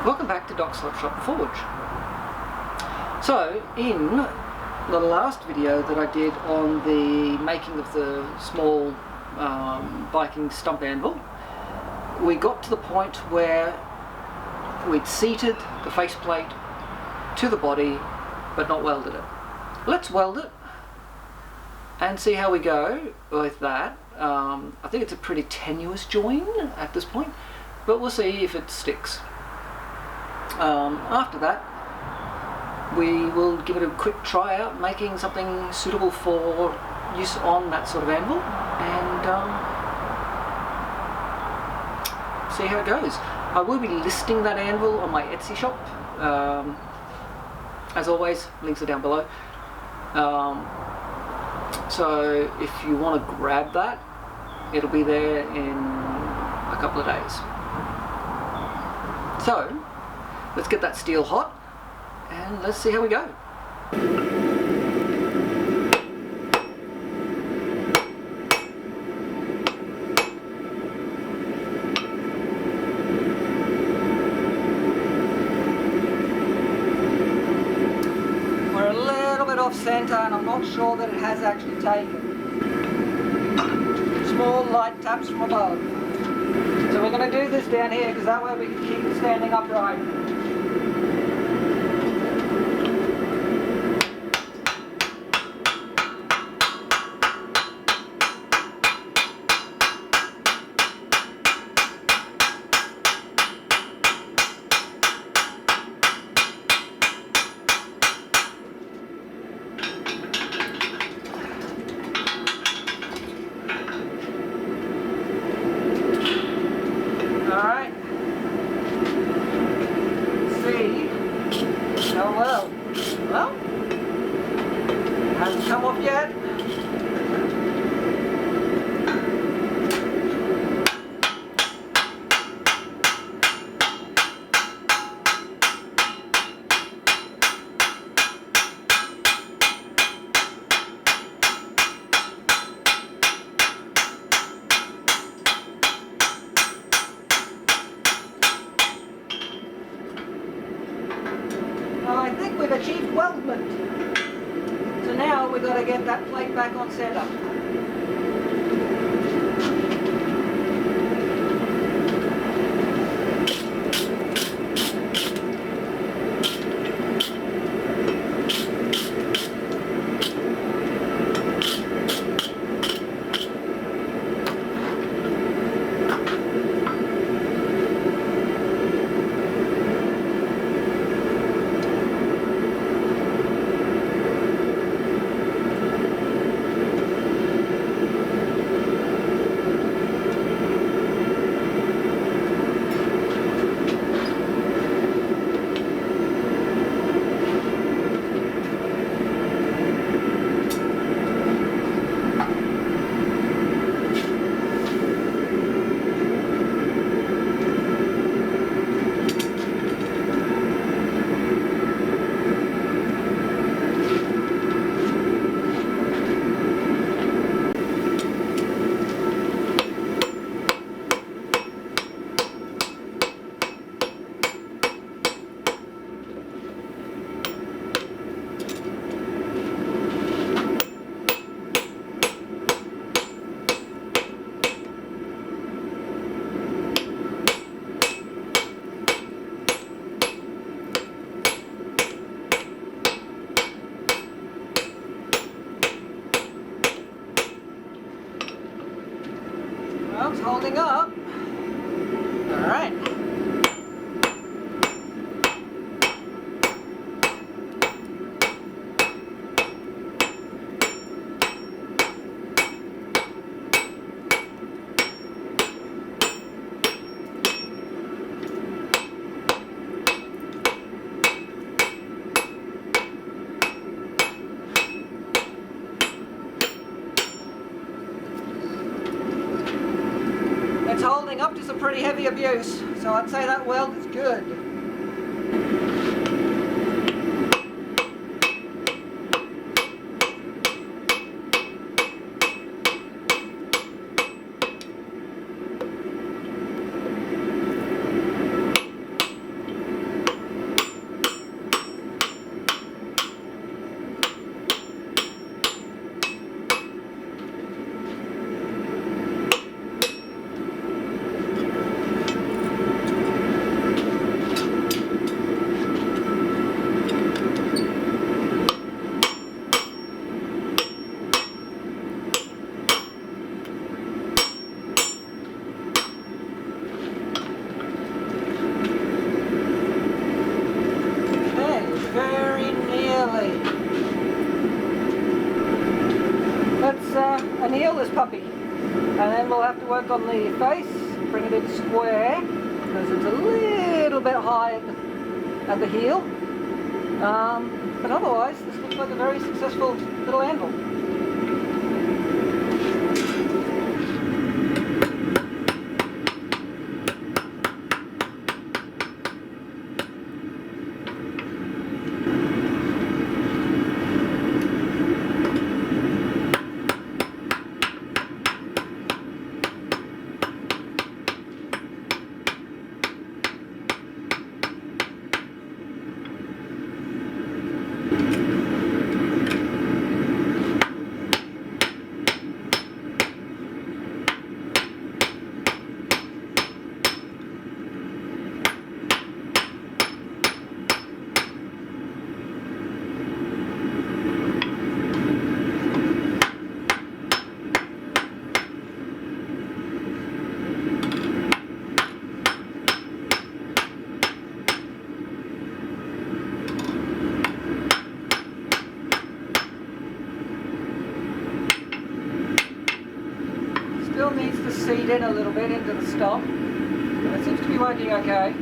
Welcome back to Doc's Slot Shop Forge. So, in the last video that I did on the making of the small Viking stump anvil, we got to the point where we'd seated the faceplate to the body but not welded it. Let's weld it and see how we go with that. I think it's a pretty tenuous join at this point, but we'll see if it sticks. After that, we will give it a quick try out making something suitable for use on that sort of anvil and see how it goes. I will be listing that anvil on my Etsy shop. As always, links are down below. So if you want to grab that, it'll be there in a couple of days. So let's get that steel hot and let's see how we go. We're a little bit off center and I'm not sure that it has actually taken. Small light taps from above. So we're going to do this down here because that way we can keep it standing upright. Well, it hasn't come off yet. I think we've achieved weldment. So now we've got to get that plate back on center. Well, it's holding up. All right. It's holding up to some pretty heavy abuse, so I'd say that weld is good. I'll have to work on the face, bring it in square, because it's a little bit high at the heel. But otherwise, this looks like a very successful little anvil. Still needs to seed in a little bit into the stump, but it seems to be working okay.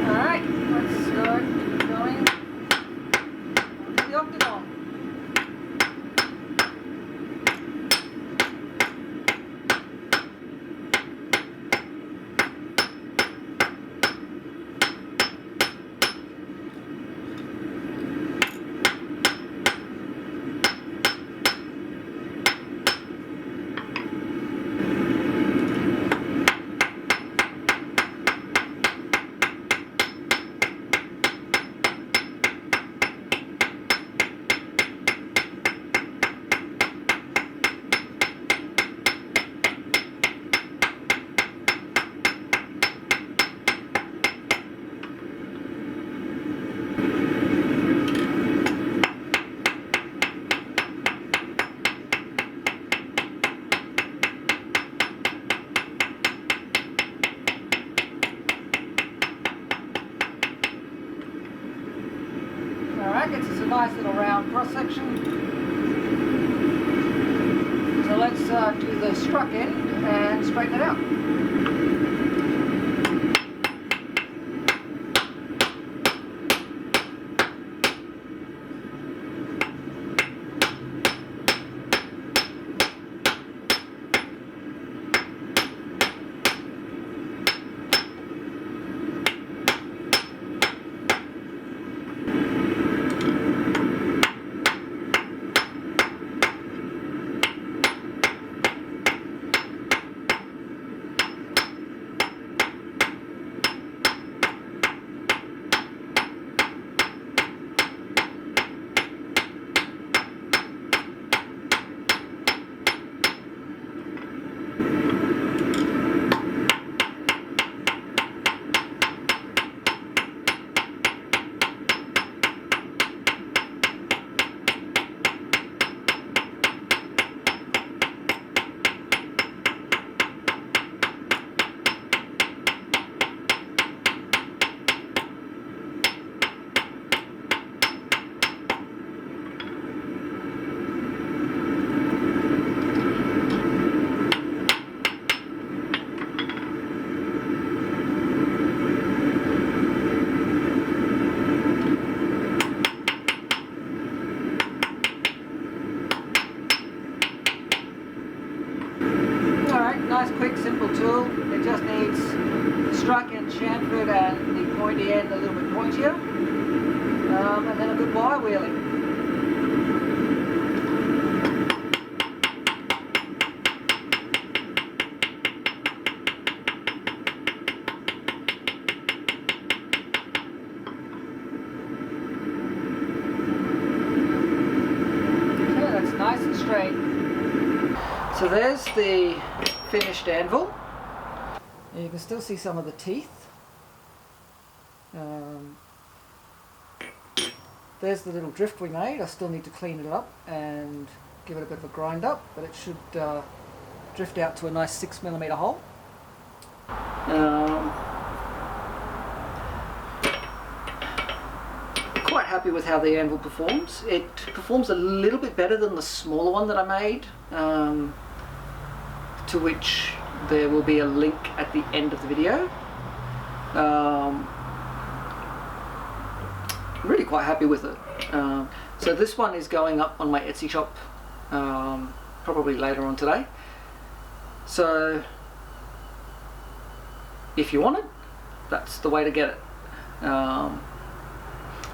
Alright, let's start going to the octagon. Alright, gets us a nice little round cross section. So let's do the struck end and straighten it out. Nice, quick, simple tool. It just needs the struck and chamfered and the pointy end a little bit pointier, and then a good wire wheeling. Okay, that's nice and straight. So there's the finished anvil. You can still see some of the teeth. There's the little drift we made. I still need to clean it up and give it a bit of a grind up, but it should drift out to a nice 6mm hole. Quite happy with how the anvil performs. It performs a little bit better than the smaller one that I made, to which there will be a link at the end of the video. I'm really quite happy with it. So this one is going up on my Etsy shop probably later on today. So if you want it, that's the way to get it.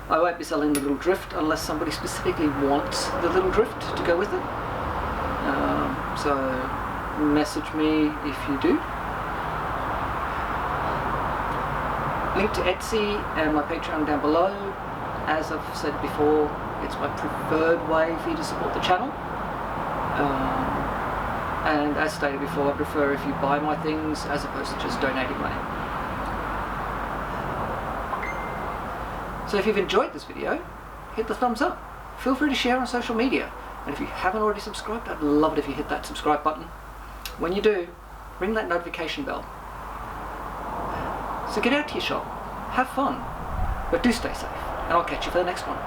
I won't be selling the little drift unless somebody specifically wants the little drift to go with it. So message me if you do. Link to Etsy and my Patreon down below. As I've said before, it's my preferred way for you to support the channel. And as stated before, I prefer if you buy my things as opposed to just donating money. So if you've enjoyed this video, hit the thumbs up. Feel free to share on social media. And if you haven't already subscribed, I'd love it if you hit that subscribe button. When you do, ring that notification bell. So get out to your shop, have fun, but do stay safe, and I'll catch you for the next one.